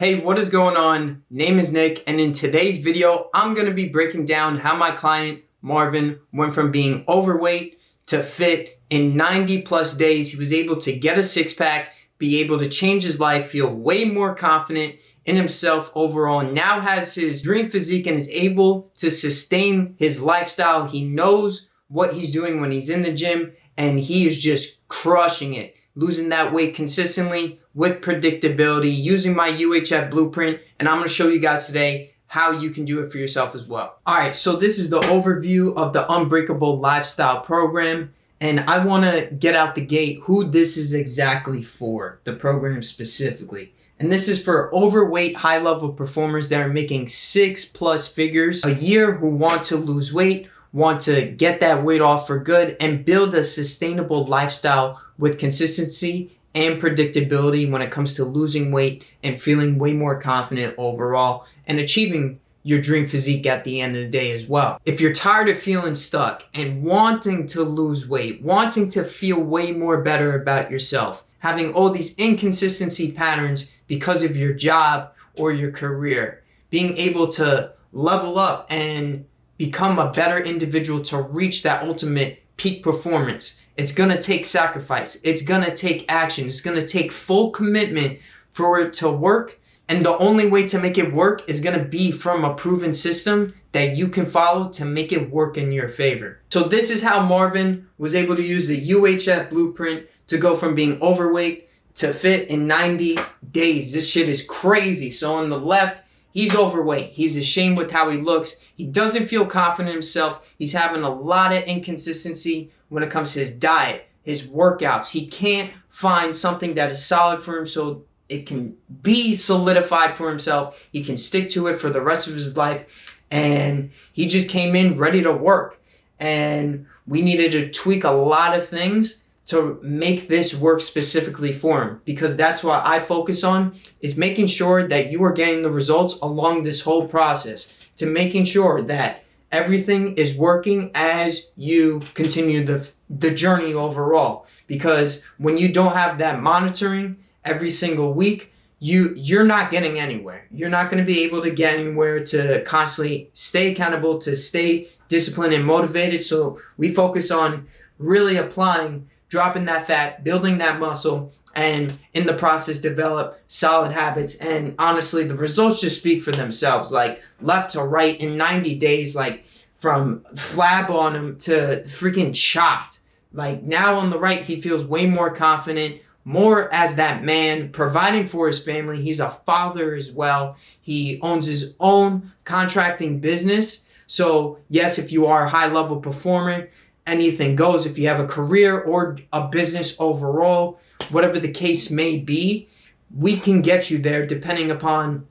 Hey, what is going on? Name is Nick, and in today's video, I'm going to be breaking down how my client, Marvin, went from being overweight to fit in 90 plus days. He was able to get a six-pack, be able to change his life, feel way more confident in himself overall, and now has his dream physique and is able to sustain his lifestyle. He knows what he's doing when he's in the gym, and he is just crushing it, losing that weight consistently with predictability, using my UHF blueprint, and I'm going to show you guys today how you can do it for yourself as well. All right, so this is the overview of the Unbreakable lifestyle program, and I want to get out the gate who this is exactly for, the program specifically. And this is for overweight, high-level performers that are making 6+ figures a year who want to lose weight, want to get that weight off for good, and build a sustainable lifestyle with consistency and predictability when it comes to losing weight and feeling way more confident overall and achieving your dream physique at the end of the day as well. If you're tired of feeling stuck and wanting to lose weight, wanting to feel way more better about yourself, having all these inconsistency patterns because of your job or your career, being able to level up and become a better individual to reach that ultimate peak performance, it's going to take sacrifice. It's going to take action. It's going to take full commitment for it to work. And the only way to make it work is going to be from a proven system that you can follow to make it work in your favor. So this is how Marvin was able to use the UHF blueprint to go from being overweight to fit in 90 days. This shit is crazy. So on the left, he's overweight. He's ashamed with how he looks. He doesn't feel confident in himself. He's having a lot of inconsistency when it comes to his diet, his workouts. He can't find something that is solid for him so it can be solidified for himself. He can stick to it for the rest of his life. And he just came in ready to work. And we needed to tweak a lot of things to make this work specifically for him, because that's what I focus on, is making sure that you are getting the results along this whole process, to making sure that everything is working as you continue the journey overall. Because when you don't have that monitoring every single week, you're not getting anywhere. You're not going to be able to get anywhere to constantly stay accountable, to stay disciplined and motivated. So we focus on really applying, dropping that fat, building that muscle, and in the process develop solid habits. And honestly, the results just speak for themselves. Like left to right in 90 days, like from flab on him to freaking chopped. Like now on the right, he feels way more confident, more as that man, providing for his family. He's a father as well. He owns his own contracting business. So yes, if you are a high level performer, anything goes. If you have a career or a business overall, whatever the case may be, we can get you there depending upon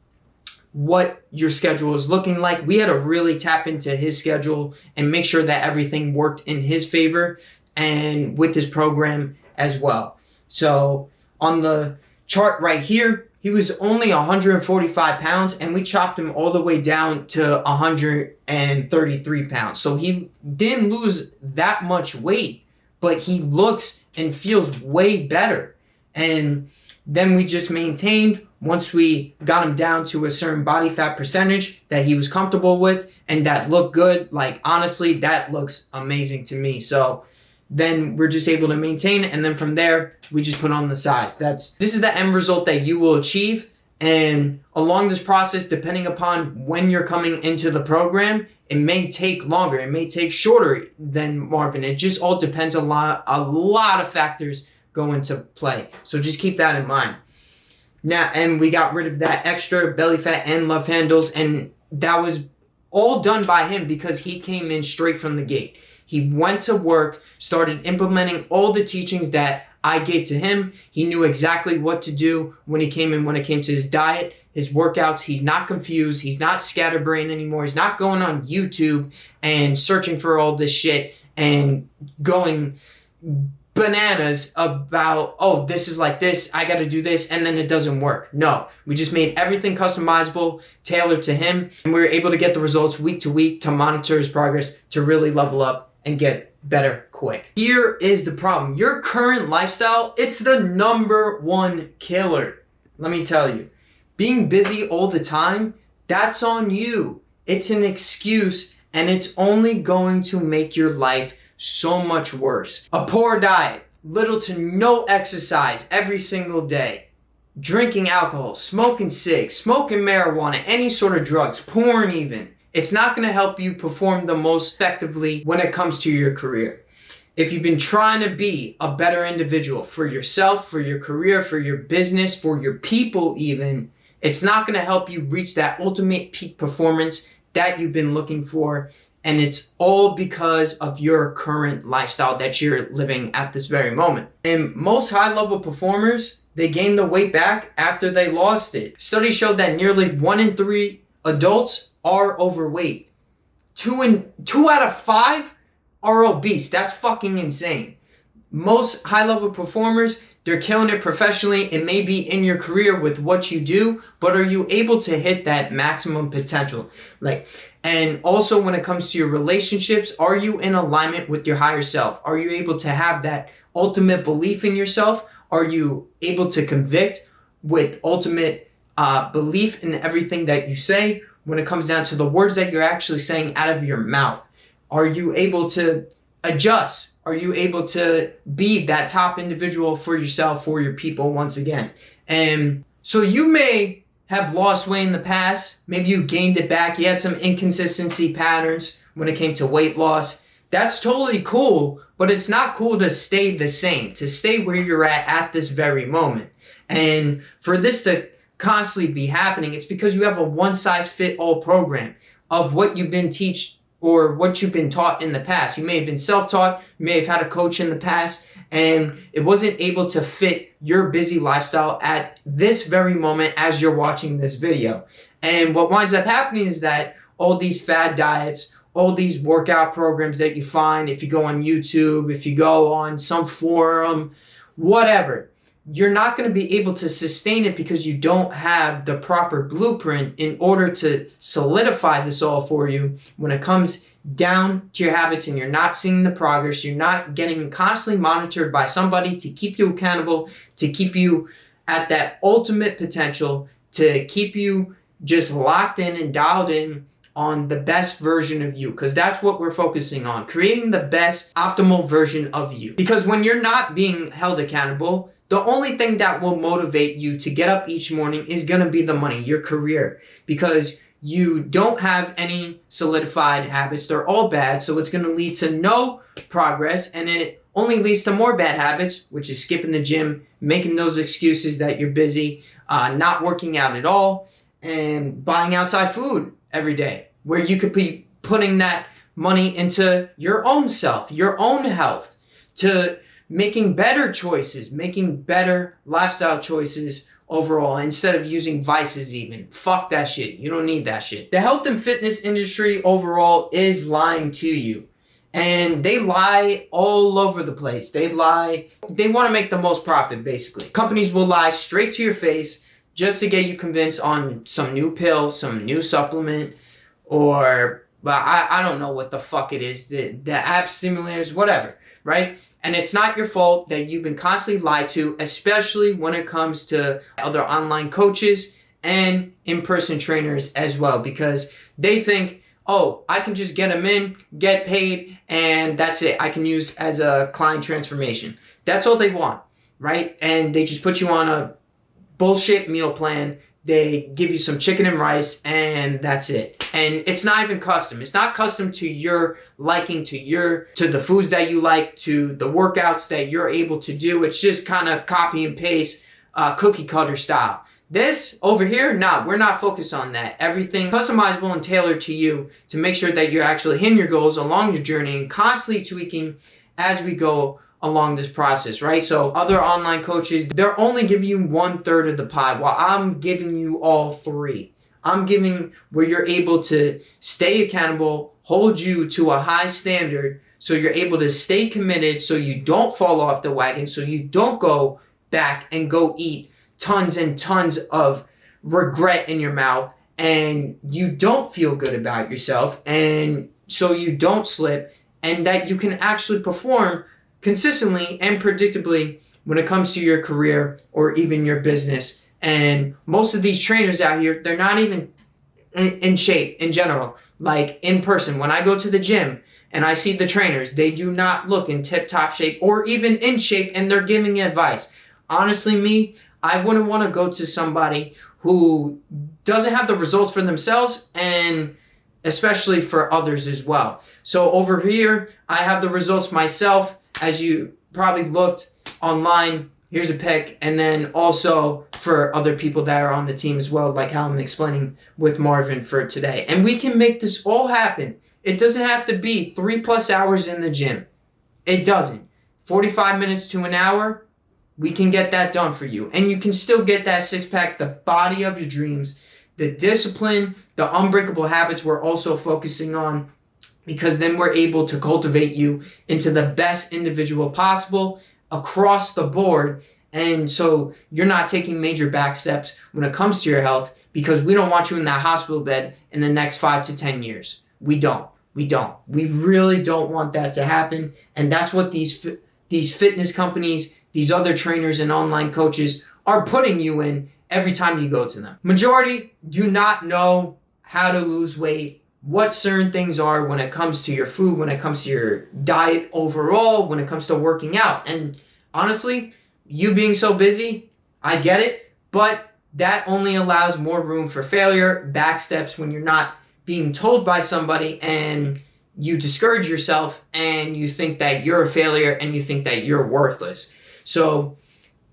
what your schedule is looking like. We had to really tap into his schedule and make sure that everything worked in his favor and with his program as well. So on the chart right here, he was only 145 pounds, and we chopped him all the way down to 133 pounds. So he didn't lose that much weight, but he looks and feels way better. And then we just maintained, once we got him down to a certain body fat percentage that he was comfortable with and that looked good. Like honestly, that looks amazing to me. So then we're just able to maintain, and then from there we just put on the size. This is the end result that you will achieve. And along this process, depending upon when you're coming into the program, it may take longer, it may take shorter than Marvin. It just all depends. A lot of factors go into play, so just keep that in mind. Now, and we got rid of that extra belly fat and love handles, and that was all done by him because he came in straight from the gate. He went to work, started implementing all the teachings that I gave to him. He knew exactly what to do when he came in, when it came to his diet, his workouts. He's not confused. He's not scatterbrained anymore. He's not going on YouTube and searching for all this shit and going bananas about, oh, this is like this, I got to do this, and then it doesn't work. No, we just made everything customizable, tailored to him, and we were able to get the results week to week to monitor his progress, to really level up and get better quick. Here is the problem. Your current lifestyle, it's the #1 killer. Let me tell you. Being busy all the time, that's on you. It's an excuse, and it's only going to make your life so much worse. A poor diet, little to no exercise every single day, drinking alcohol, smoking cigs, smoking marijuana, any sort of drugs, porn even. It's not going to help you perform the most effectively when it comes to your career. If you've been trying to be a better individual for yourself, for your career, for your business, for your people even, it's not going to help you reach that ultimate peak performance that you've been looking for. And it's all because of your current lifestyle that you're living at this very moment. And most high-level performers, they gain the weight back after they lost it. Studies showed that nearly 1 in 3 adults are overweight. 2 out of 5 are obese. That's fucking insane. Most high-level performers, they're killing it professionally. It may be in your career with what you do, but are you able to hit that maximum potential? And also when it comes to your relationships, are you in alignment with your higher self? Are you able to have that ultimate belief in yourself? Are you able to convict with ultimate belief in everything that you say when it comes down to the words that you're actually saying out of your mouth? Are you able to adjust? Are you able to be that top individual for yourself, for your people once again? And so you may have lost weight in the past. Maybe you gained it back. You had some inconsistency patterns when it came to weight loss. That's totally cool, but it's not cool to stay the same, to stay where you're at this very moment. And for this to constantly be happening, it's because you have a one-size-fit-all program of what you've been or what you've been taught in the past. You may have been self-taught, you may have had a coach in the past, and it wasn't able to fit your busy lifestyle at this very moment as you're watching this video. And what winds up happening is that all these fad diets, all these workout programs that you find, if you go on YouTube, if you go on some forum, whatever, you're not going to be able to sustain it because you don't have the proper blueprint in order to solidify this all for you when it comes down to your habits, and you're not seeing the progress. You're not getting constantly monitored by somebody to keep you accountable, to keep you at that ultimate potential, to keep you just locked in and dialed in on the best version of you, because that's what we're focusing on, creating the best optimal version of you. Because when you're not being held accountable, the only thing that will motivate you to get up each morning is going to be the money, your career, because you don't have any solidified habits. They're all bad, so it's going to lead to no progress, and it only leads to more bad habits, which is skipping the gym, making those excuses that you're busy, not working out at all, and buying outside food every day, where you could be putting that money into your own self, your own health, to making better choices, making better lifestyle choices overall, instead of using vices even. Fuck that shit. You don't need that shit. The health and fitness industry overall is lying to you. And they lie all over the place. They lie. They want to make the most profit, basically. Companies will lie straight to your face just to get you convinced on some new pill, some new supplement, or, well, I don't know what the fuck it is. The app stimulators, whatever, right? And it's not your fault that you've been constantly lied to, especially when it comes to other online coaches and in-person trainers as well, because they think, oh, I can just get them in, get paid, and that's it. I can use as a client transformation. That's all they want, right? And they just put you on a bullshit meal plan. They give you some chicken and rice, and that's it. And it's not even custom. It's not custom to your liking, to the foods that you like, to the workouts that you're able to do. It's just kind of copy and paste, cookie cutter style. This over here, nah, we're not focused on that. Everything customizable and tailored to you to make sure that you're actually hitting your goals along your journey and constantly tweaking as we go along this process, right? So other online coaches, they're only giving you 1/3 of the pie, while I'm giving you all 3. I'm giving where you're able to stay accountable, hold you to a high standard, so you're able to stay committed, so you don't fall off the wagon, so you don't go back and go eat tons and tons of regret in your mouth, and you don't feel good about yourself, and so you don't slip, and that you can actually perform consistently and predictably when it comes to your career or even your business And most of these trainers out here, they're not even in shape in general. Like in person, when I go to the gym and I see the trainers, they do not look in tip-top shape or even in shape, and they're giving advice. Honestly, I wouldn't want to go to somebody who doesn't have the results for themselves and especially for others as well. So over here, I have the results myself. As you probably looked online, here's a pic, and then also for other people that are on the team as well, like how I'm explaining with Marvin for today. And we can make this all happen. It doesn't have to be 3+ hours in the gym. It doesn't. 45 minutes to an hour, we can get that done for you. And you can still get that six-pack, the body of your dreams, the discipline, the unbreakable habits we're also focusing on, because then we're able to cultivate you into the best individual possible across the board. And so you're not taking major back steps when it comes to your health, because we don't want you in that hospital bed in the next 5 to 10 years. We don't. We really don't want that to happen. And that's what these fitness companies, these other trainers and online coaches are putting you in every time you go to them. Majority do not know how to lose weight, what certain things are when it comes to your food, when it comes to your diet overall, when it comes to working out. And honestly, you being so busy, I get it, but that only allows more room for failure, back steps when you're not being told by somebody and you discourage yourself and you think that you're a failure and you think that you're worthless. So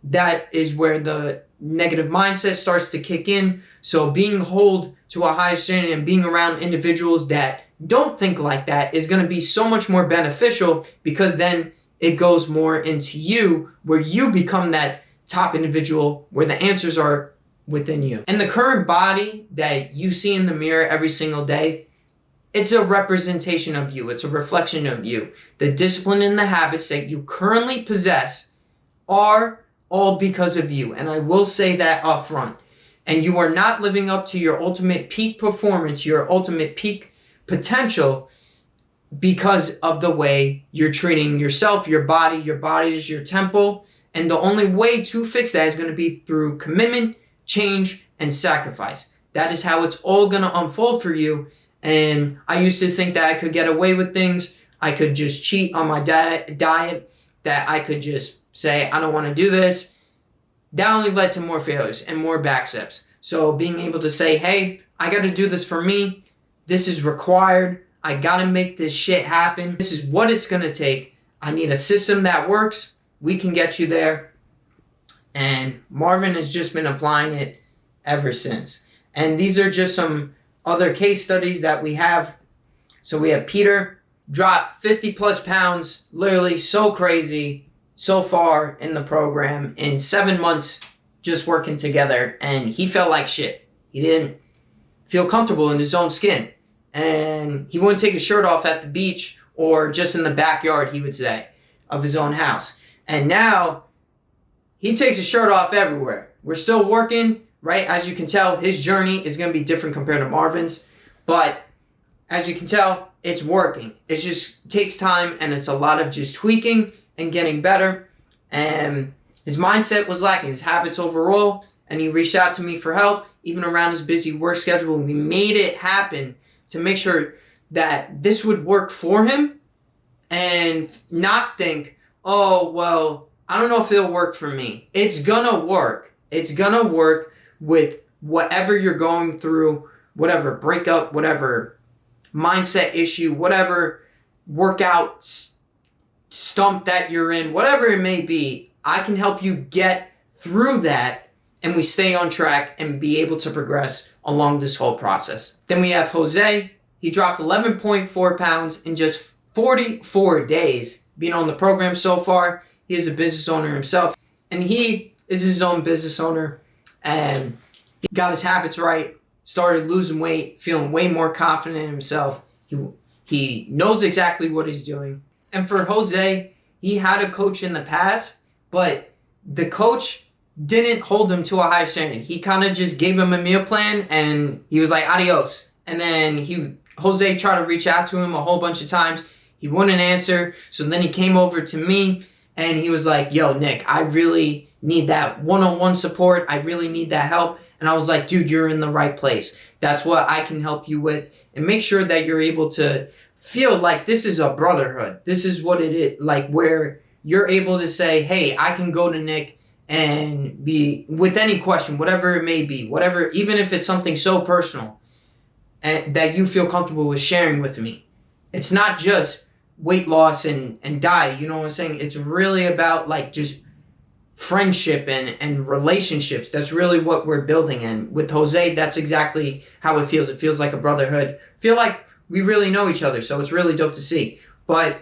that is where the negative mindset starts to kick in. So being held to a higher standard and being around individuals that don't think like that is going to be so much more beneficial, because then it goes more into you, where you become that top individual where the answers are within you. And the current body that you see in the mirror every single day, it's a representation of you. It's a reflection of you. The discipline and the habits that you currently possess are all because of you. And I will say that up front. And you are not living up to your ultimate peak performance, your ultimate peak potential, because of the way you're treating yourself, your body. Your body is your temple. And the only way to fix that is going to be through commitment, change, and sacrifice. That is how it's all going to unfold for you. And I used to think that I could get away with things. I could just cheat on my diet, that I could just say, I don't want to do this. That only led to more failures and more back steps. So being able to say, hey, I got to do this for me. This is required. I got to make this shit happen. This is what it's going to take. I need a system that works. We can get you there. And Marvin has just been applying it ever since. And these are just some other case studies that we have. So we have Peter, dropped 50+ pounds, literally so crazy, so far in the program, in 7 months just working together, and he felt like shit. He didn't feel comfortable in his own skin, and he wouldn't take his shirt off at the beach or just in the backyard, he would say, of his own house. And now he takes his shirt off everywhere. We're still working, right? As you can tell, his journey is going to be different compared to Marvin's, but as you can tell, it's working. It just takes time, and it's a lot of just tweaking and getting better. And his mindset was lacking, his habits overall, and he reached out to me for help, even around his busy work schedule. And we made it happen to make sure that this would work for him and not think, oh, well, I don't know if it'll work for me. It's gonna work. It's gonna work with whatever you're going through, whatever breakup, whatever mindset issue, whatever workout stump that you're in, whatever it may be. I can help you get through that, and we stay on track and be able to progress along this whole process. Then we have Jose. He dropped 11.4 pounds in just 44 days being on the program so far. He is a business owner himself, and he is his own business owner, and he got his habits right, started losing weight, feeling way more confident in himself. He knows exactly what he's doing. And for Jose, he had a coach in the past, but the coach didn't hold him to a high standard. He kind of just gave him a meal plan, and he was like, adios. And then Jose tried to reach out to him a whole bunch of times. He wouldn't answer. So then he came over to me, and he was like, yo, Nick, I really need that one-on-one support. I really need that help. And I was like, dude, you're in the right place. That's what I can help you with. And make sure that you're able to feel like this is a brotherhood. This is what it is, like where you're able to say, hey, I can go to Nick and be with any question, whatever it may be, whatever, even if it's something so personal and that you feel comfortable with sharing with me. It's not just weight loss and diet, you know what I'm saying? It's really about like just friendship and relationships. That's really what we're building. And with Jose, that's exactly how it feels. It feels like a brotherhood. I feel like we really know each other, so it's really dope to see. But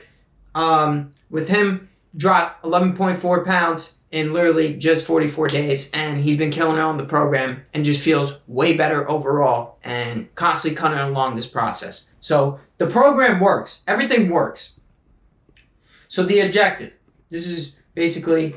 with him, dropped 11.4 pounds in literally just 44 days, and he's been killing it on the program and just feels way better overall and constantly cutting along this process. So the program works. Everything works. So the objective, this is basically,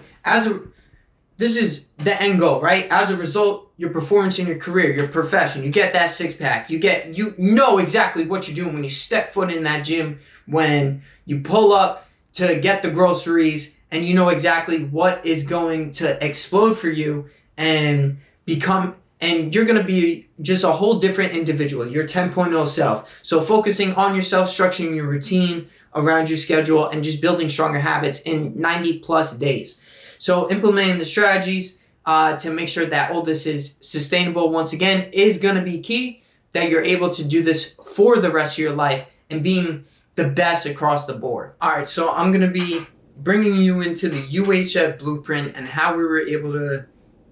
this is the end goal, right? As a result, your performance in your career, your profession, you get that six-pack. You know exactly what you're doing when you step foot in that gym, when you pull up to get the groceries, and you know exactly what is going to explode for you and you're going to be just a whole different individual, your 10.0 self. So focusing on yourself, structuring your routine around your schedule, and just building stronger habits in 90 plus days. So implementing the strategies to make sure that all this is sustainable, once again, is going to be key, that you're able to do this for the rest of your life and being the best across the board. All right, so I'm going to be bringing you into the UHF blueprint and how we were able to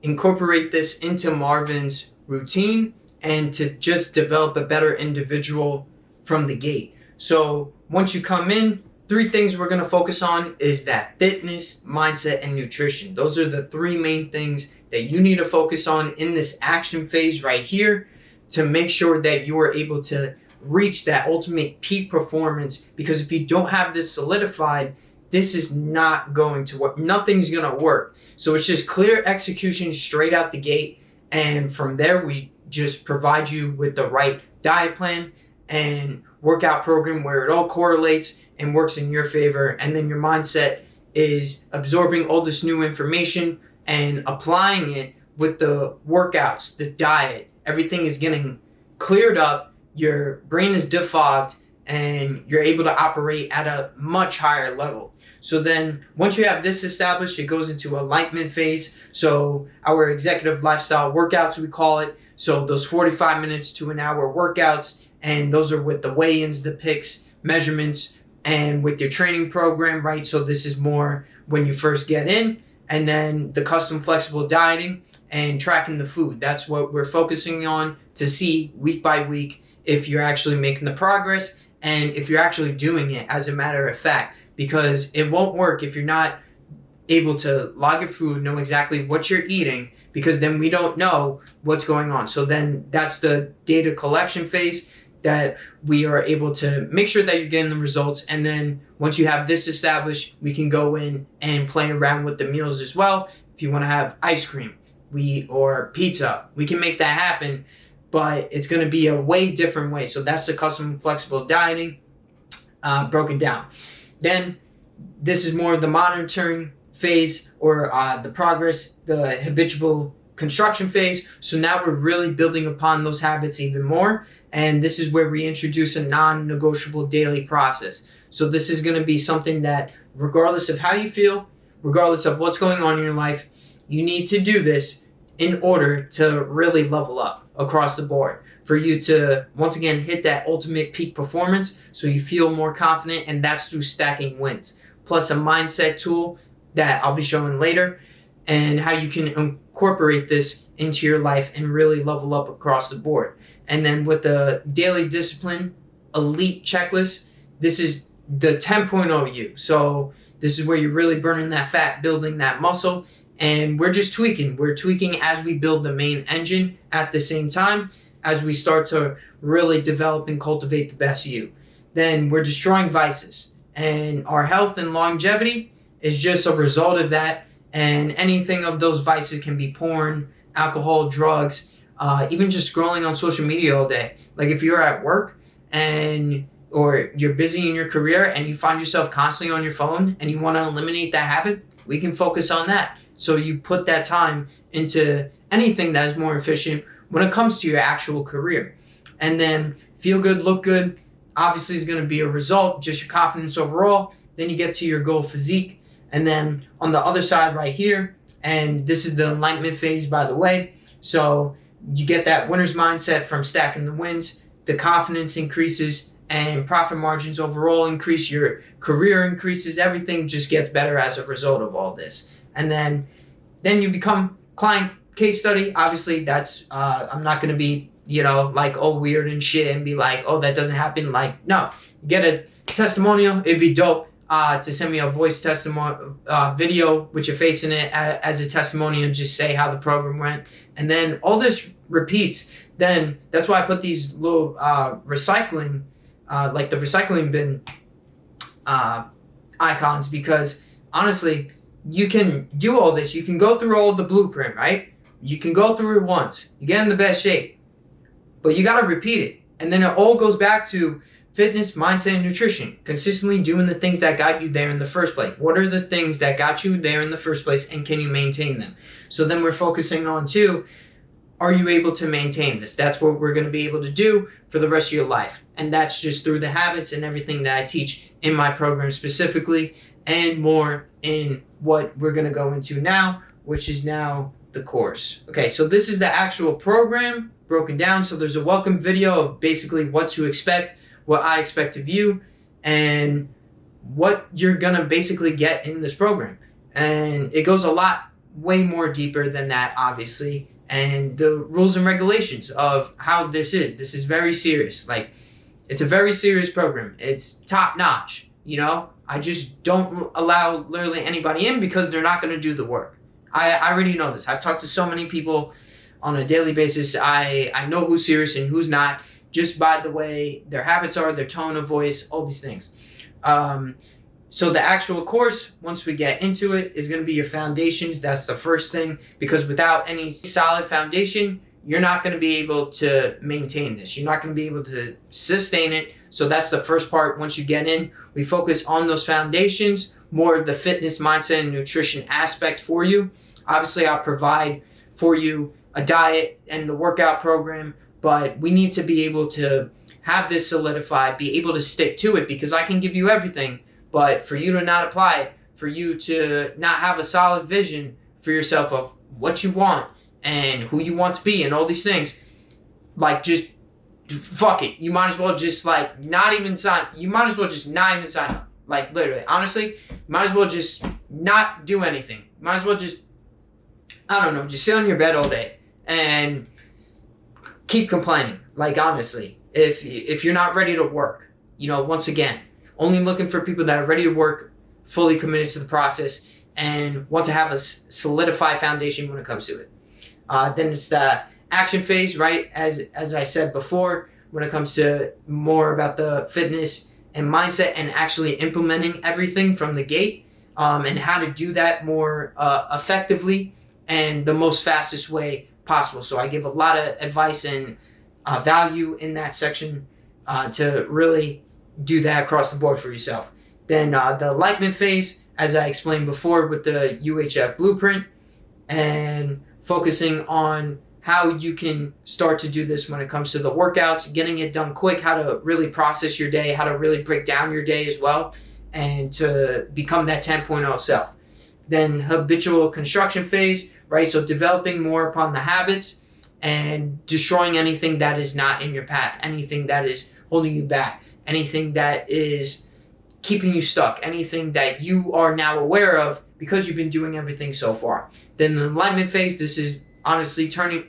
incorporate this into Marvin's routine and to just develop a better individual from the gate. So once you come in, 3 things we're going to focus on is that fitness, mindset, and nutrition. Those are the 3 main things that you need to focus on in this action phase right here to make sure that you are able to reach that ultimate peak performance. Because if you don't have this solidified, this is not going to work. Nothing's going to work. So it's just clear execution straight out the gate. And from there, we just provide you with the right diet plan and workout program where it all correlates and works in your favor. And then your mindset is absorbing all this new information and applying it with the workouts, the diet. Everything is getting cleared up. Your brain is defogged and you're able to operate at a much higher level. So then once you have this established, it goes into alignment phase. So our executive lifestyle workouts, we call it. So those 45 minutes to an hour workouts, and those are with the weigh-ins, the picks, measurements, and with your training program, right? So this is more when you first get in, and then the custom flexible dieting and tracking the food. That's what we're focusing on to see week by week if you're actually making the progress and if you're actually doing it as a matter of fact, because it won't work if you're not able to log your food, know exactly what you're eating, because then we don't know what's going on. So then that's the data collection phase that we are able to make sure that you're getting the results. And then once you have this established, we can go in and play around with the meals as well. If you want to have ice cream or pizza, we can make that happen, but it's going to be a way different way. So that's the custom flexible dieting broken down. Then this is more of the monitoring phase, or the progress, the habitual construction phase. So now we're really building upon those habits even more. And this is where we introduce a non-negotiable daily process. So this is going to be something that regardless of how you feel, regardless of what's going on in your life, you need to do this in order to really level up across the board, for you to once again hit that ultimate peak performance so you feel more confident. And that's through stacking wins, plus a mindset tool that I'll be showing later, and how you can incorporate this into your life and really level up across the board. And then with the daily discipline elite checklist, this is the 10.0 you. So this is where you're really burning that fat, building that muscle, and we're just tweaking. We're tweaking as we build the main engine at the same time as we start to really develop and cultivate the best you. Then we're destroying vices, and our health and longevity is just a result of that. And anything of those vices can be porn, alcohol, drugs, even just scrolling on social media all day. Like if you're at work or you're busy in your career and you find yourself constantly on your phone and you want to eliminate that habit, we can focus on that. So you put that time into anything that is more efficient when it comes to your actual career. And then feel good, look good, obviously is going to be a result, just your confidence overall. Then you get to your goal physique. And then on the other side right here, and this is the enlightenment phase, by the way. So you get that winner's mindset from stacking the wins, the confidence increases, and profit margins overall increase, your career increases, everything just gets better as a result of all this. And then you become client case study. Obviously, that's, I'm not going to be, like, oh, weird and shit and be like, oh, that doesn't happen. Like, no, get a testimonial. It'd be dope to send me a voice testimonial video with your face in it as a testimonial and just say how the program went. And then all this repeats. Then that's why I put these little recycling, like the recycling bin icons, because honestly, you can do all this. You can go through all the blueprint, right? You can go through it once. You get in the best shape. But you got to repeat it. And then it all goes back to fitness, mindset, and nutrition. Consistently doing the things that got you there in the first place. What are the things that got you there in the first place, and can you maintain them? So then we're focusing on, too, are you able to maintain this? That's what we're going to be able to do for the rest of your life. And that's just through the habits and everything that I teach in my program specifically, and more in what we're going to go into now, which is now the course. Okay, so this is the actual program broken down. So there's a welcome video of basically what to expect, what I expect of you, and what you're going to basically get in this program. And it goes a lot, way more deeper than that, obviously. And the rules and regulations of how this is. This is very serious. Like, it's a very serious program. It's top notch, I just don't allow literally anybody in because they're not going to do the work. I already know this. I've talked to so many people on a daily basis. I know who's serious and who's not, just by the way their habits are, their tone of voice, all these things. So the actual course, once we get into it, is going to be your foundations. That's the first thing, because without any solid foundation, you're not going to be able to maintain this. You're not going to be able to sustain it. So that's the first part. Once you get in, we focus on those foundations, more of the fitness, mindset, and nutrition aspect for you. Obviously, I'll provide for you a diet and the workout program, but we need to be able to have this solidified, be able to stick to it, because I can give you everything, but for you to not apply it, for you to not have a solid vision for yourself of what you want and who you want to be and all these things, like, just fuck it. You might as well just, like, not even sign. You might as well just not even sign up. Like, literally, honestly, you might as well just not do anything. You might as well just, I don't know, just sit on your bed all day and keep complaining. Like, honestly, if you're not ready to work, once again, only looking for people that are ready to work, fully committed to the process, and want to have a solidified foundation when it comes to it. Then it's the action phase, right? As I said before, when it comes to more about the fitness and mindset and actually implementing everything from the gate, and how to do that more effectively and the most fastest way possible. So I give a lot of advice and value in that section to really do that across the board for yourself. Then the enlightenment phase, as I explained before with the UHF blueprint, and focusing on how you can start to do this when it comes to the workouts, getting it done quick, how to really process your day, how to really break down your day as well, and to become that 10.0 self. Then habitual construction phase, right? So developing more upon the habits and destroying anything that is not in your path, anything that is holding you back, anything that is keeping you stuck, anything that you are now aware of because you've been doing everything so far. Then the enlightenment phase, this is honestly turning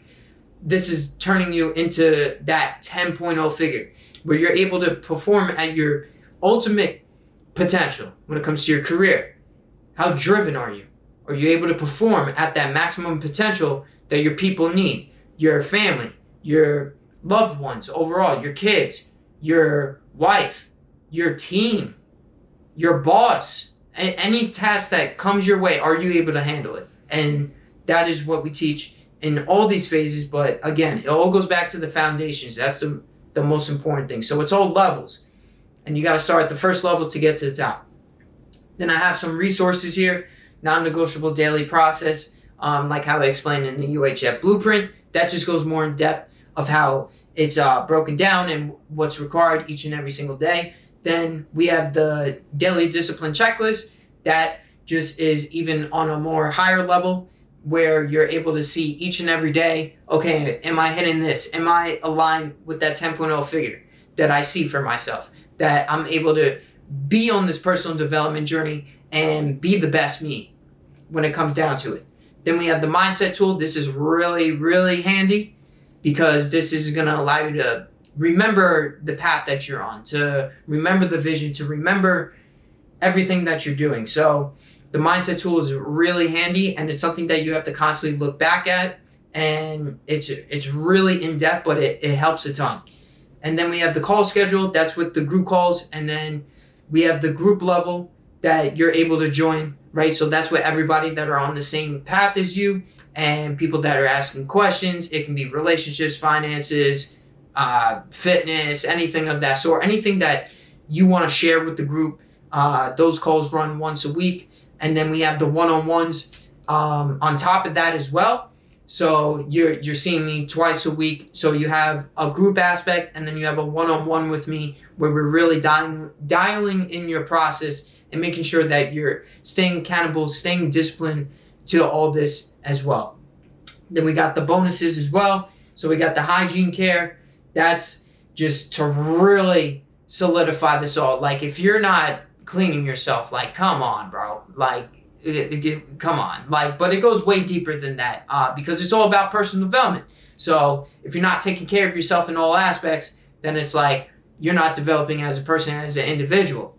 you into that 10.0 figure where you're able to perform at your ultimate potential when it comes to your career. How driven are you? Are you able to perform at that maximum potential that your people need? Your family, your loved ones overall, your kids, your wife, your team, your boss, any task that comes your way, are you able to handle it? And that is what we teach in all these phases. But again, it all goes back to the foundations. That's the most important thing. So it's all levels. And you got to start at the first level to get to the top. Then I have some resources here. non-negotiable daily process, like how I explained in the UHF blueprint. That just goes more in depth of how it's broken down and what's required each and every single day. Then we have the daily discipline checklist. That just is even on a more higher level, where you're able to see each and every day, okay, am I hitting this? Am I aligned with that 10.0 figure that I see for myself? That I'm able to be on this personal development journey and be the best me when it comes down to it. Then we have the mindset tool. This is really, really handy because this is going to allow you to remember the path that you're on, to remember the vision, to remember everything that you're doing. So the mindset tool is really handy, and it's something that you have to constantly look back at, and it's really in-depth, but it helps a ton. And then we have the call schedule. That's with the group calls. And then we have the group level that you're able to join, right? So that's with everybody that are on the same path as you and people that are asking questions. It can be relationships, finances, fitness, anything of that sort, anything that you want to share with the group. Those calls run once a week. And then we have the one-on-ones on top of that as well. So you're seeing me twice a week. So you have a group aspect, and then you have a one-on-one with me where we're really dialing in your process and making sure that you're staying accountable, staying disciplined to all this as well. Then we got the bonuses as well. So we got the hygiene care. That's just to really solidify this all. Like, if you're not cleaning yourself, like, come on, bro. Like, come on. Like, but it goes way deeper than that, because it's all about personal development. So if you're not taking care of yourself in all aspects, then it's like you're not developing as a person, as an individual.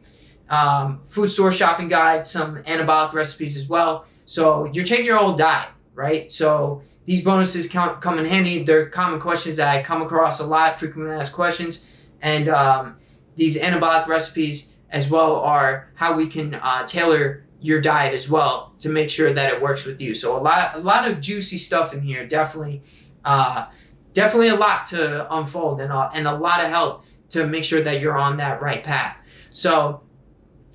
Food store shopping guide, some anabolic recipes as well. So you're changing your whole diet, right? So these bonuses come in handy. They're common questions that I come across a lot, frequently asked questions. And these anabolic recipes as well are how we can tailor your diet as well to make sure that it works with you. So a lot of juicy stuff in here. Definitely a lot to unfold, and a lot of help to make sure that you're on that right path. So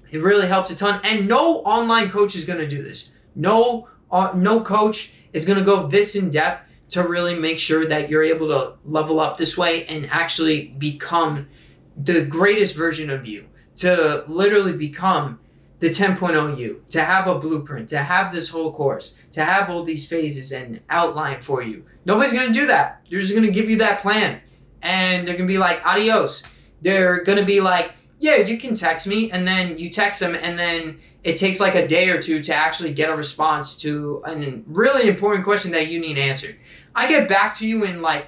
it really helps a ton. And no online coach is going to do this. No coach is going to go this in depth to really make sure that you're able to level up this way and actually become the greatest version of you, to literally become the 10.0 you, to have a blueprint, to have this whole course, to have all these phases and outline for you. Nobody's going to do that. They're just going to give you that plan, and they're going to be like, adios. They're going to be like, yeah, you can text me, and then you text them, and then it takes like a day or two to actually get a response to a really important question that you need answered. I get back to you in like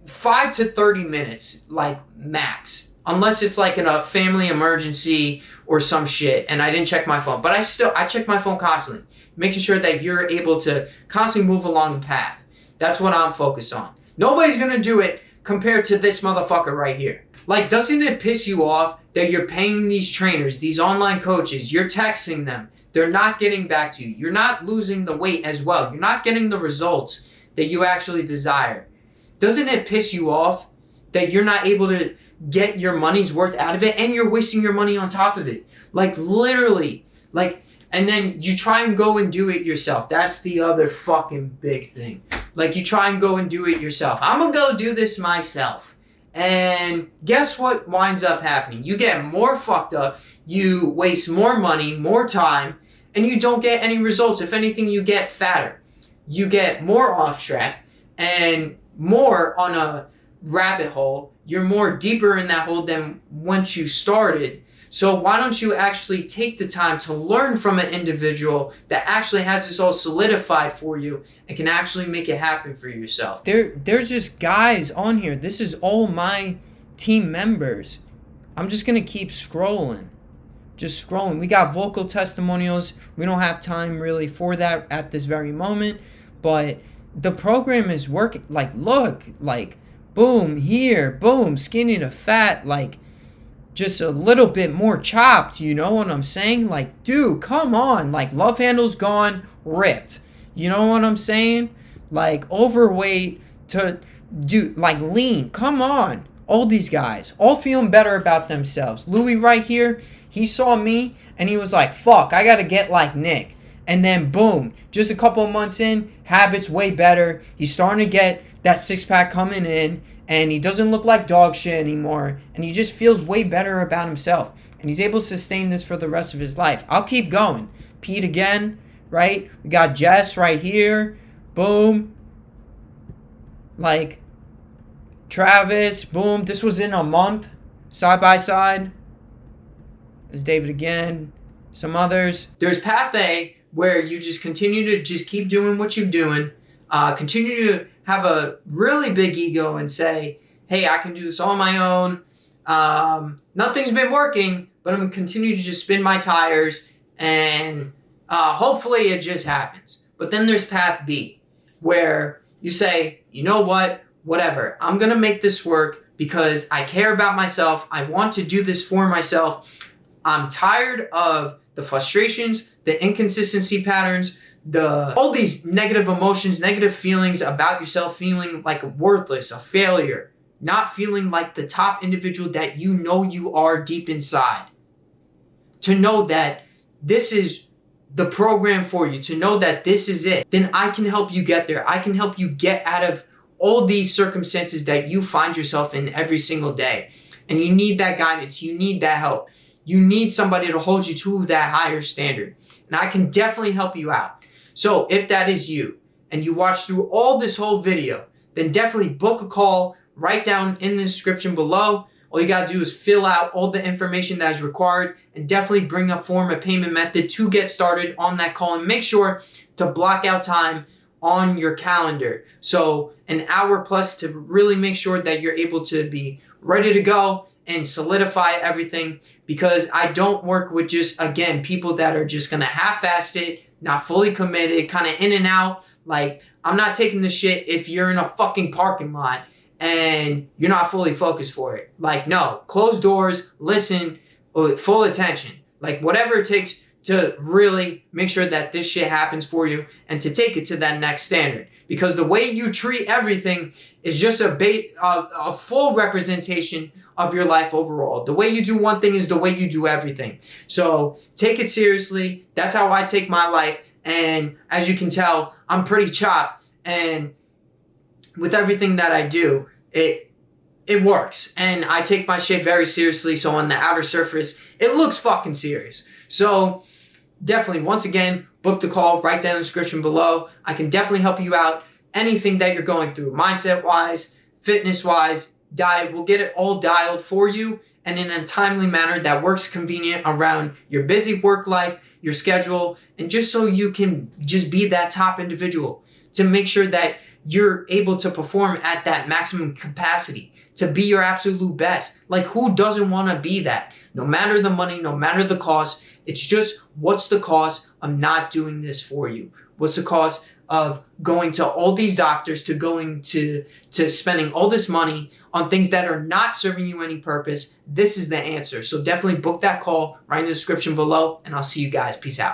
5 to 30 minutes, like max. Unless it's like in a family emergency or some shit and I didn't check my phone. But I check my phone constantly, making sure that you're able to constantly move along the path. That's what I'm focused on. Nobody's going to do it compared to this motherfucker right here. Like, doesn't it piss you off that you're paying these trainers, these online coaches, you're texting them, they're not getting back to you. You're not losing the weight as well. You're not getting the results that you actually desire. Doesn't it piss you off that you're not able to get your money's worth out of it, and you're wasting your money on top of it? Like, literally, like, and then you try and go and do it yourself. That's the other fucking big thing. Like, you try and go and do it yourself. I'm gonna go do this myself. And guess what winds up happening? You get more fucked up, you waste more money, more time, and you don't get any results. If anything, you get fatter. You get more off track and more on a rabbit hole. You're more deeper in that hole than once you started. So why don't you actually take the time to learn from an individual that actually has this all solidified for you and can actually make it happen for yourself? There's just guys on here. This is all my team members. I'm just going to keep scrolling. Just scrolling. We got vocal testimonials. We don't have time really for that at this very moment. But the program is working. Like, look, like, boom, here, boom, skinny to fat, like, just a little bit more chopped, you know what I'm saying? Like, dude, come on. Like, love handle's gone, ripped. You know what I'm saying? Like, overweight to do, like, lean. Come on. All these guys, all feeling better about themselves. Louis right here, he saw me and he was like, fuck, I gotta get like Nick. And then boom, just a couple of months in, habits way better. He's starting to get that six-pack coming in and he doesn't look like dog shit anymore. And he just feels way better about himself. And he's able to sustain this for the rest of his life. I'll keep going. Pete again, right? We got Jess right here. Boom. Like, Travis, boom. This was in a month, side by side. There's David again. Some others. There's path A, where you just continue to just keep doing what you're doing. Continue to have a really big ego and say, hey, I can do this on my own. Nothing's been working, but I'm going to continue to just spin my tires and hopefully it just happens. But then there's path B, where you say, you know what? Whatever. I'm going to make this work because I care about myself. I want to do this for myself. I'm tired of the frustrations, the inconsistency patterns, all these negative emotions, negative feelings about yourself, feeling like worthless, a failure, not feeling like the top individual that you know you are deep inside. To know that this is the program for you, to know that this is it, then I can help you get there. I can help you get out of all these circumstances that you find yourself in every single day. And you need that guidance. You need that help. You need somebody to hold you to that higher standard. And I can definitely help you out. So if that is you and you watch through all this whole video, then definitely book a call right down in the description below. All you got to do is fill out all the information that is required and definitely bring a form of payment method to get started on that call. And make sure to block out time on your calendar. So an hour plus to really make sure that you're able to be ready to go and solidify everything, because I don't work with just, again, people that are just going to half-ass it, not fully committed, kind of in and out. Like, I'm not taking the shit if you're in a fucking parking lot and you're not fully focused for it. Like, no, close doors, listen, full attention. Like, whatever it takes to really make sure that this shit happens for you and to take it to that next standard. Because the way you treat everything is just a full representation of your life overall. The way you do one thing is the way you do everything. So take it seriously. That's how I take my life. And as you can tell, I'm pretty chopped. And with everything that I do, it works. And I take my shit very seriously. So on the outer surface, it looks fucking serious. So definitely, once again, book the call right down in the description below. I can definitely help you out. Anything that you're going through, mindset-wise, fitness-wise, diet, we'll get it all dialed for you and in a timely manner that works convenient around your busy work life, your schedule, and just so you can just be that top individual to make sure that you're able to perform at that maximum capacity, to be your absolute best. Like, who doesn't want to be that? No matter the money, no matter the cost, it's just, what's the cost of not doing this for you? What's the cost of going to all these doctors, to going to spending all this money on things that are not serving you any purpose? This is the answer. So definitely book that call right in the description below, and I'll see you guys. Peace out.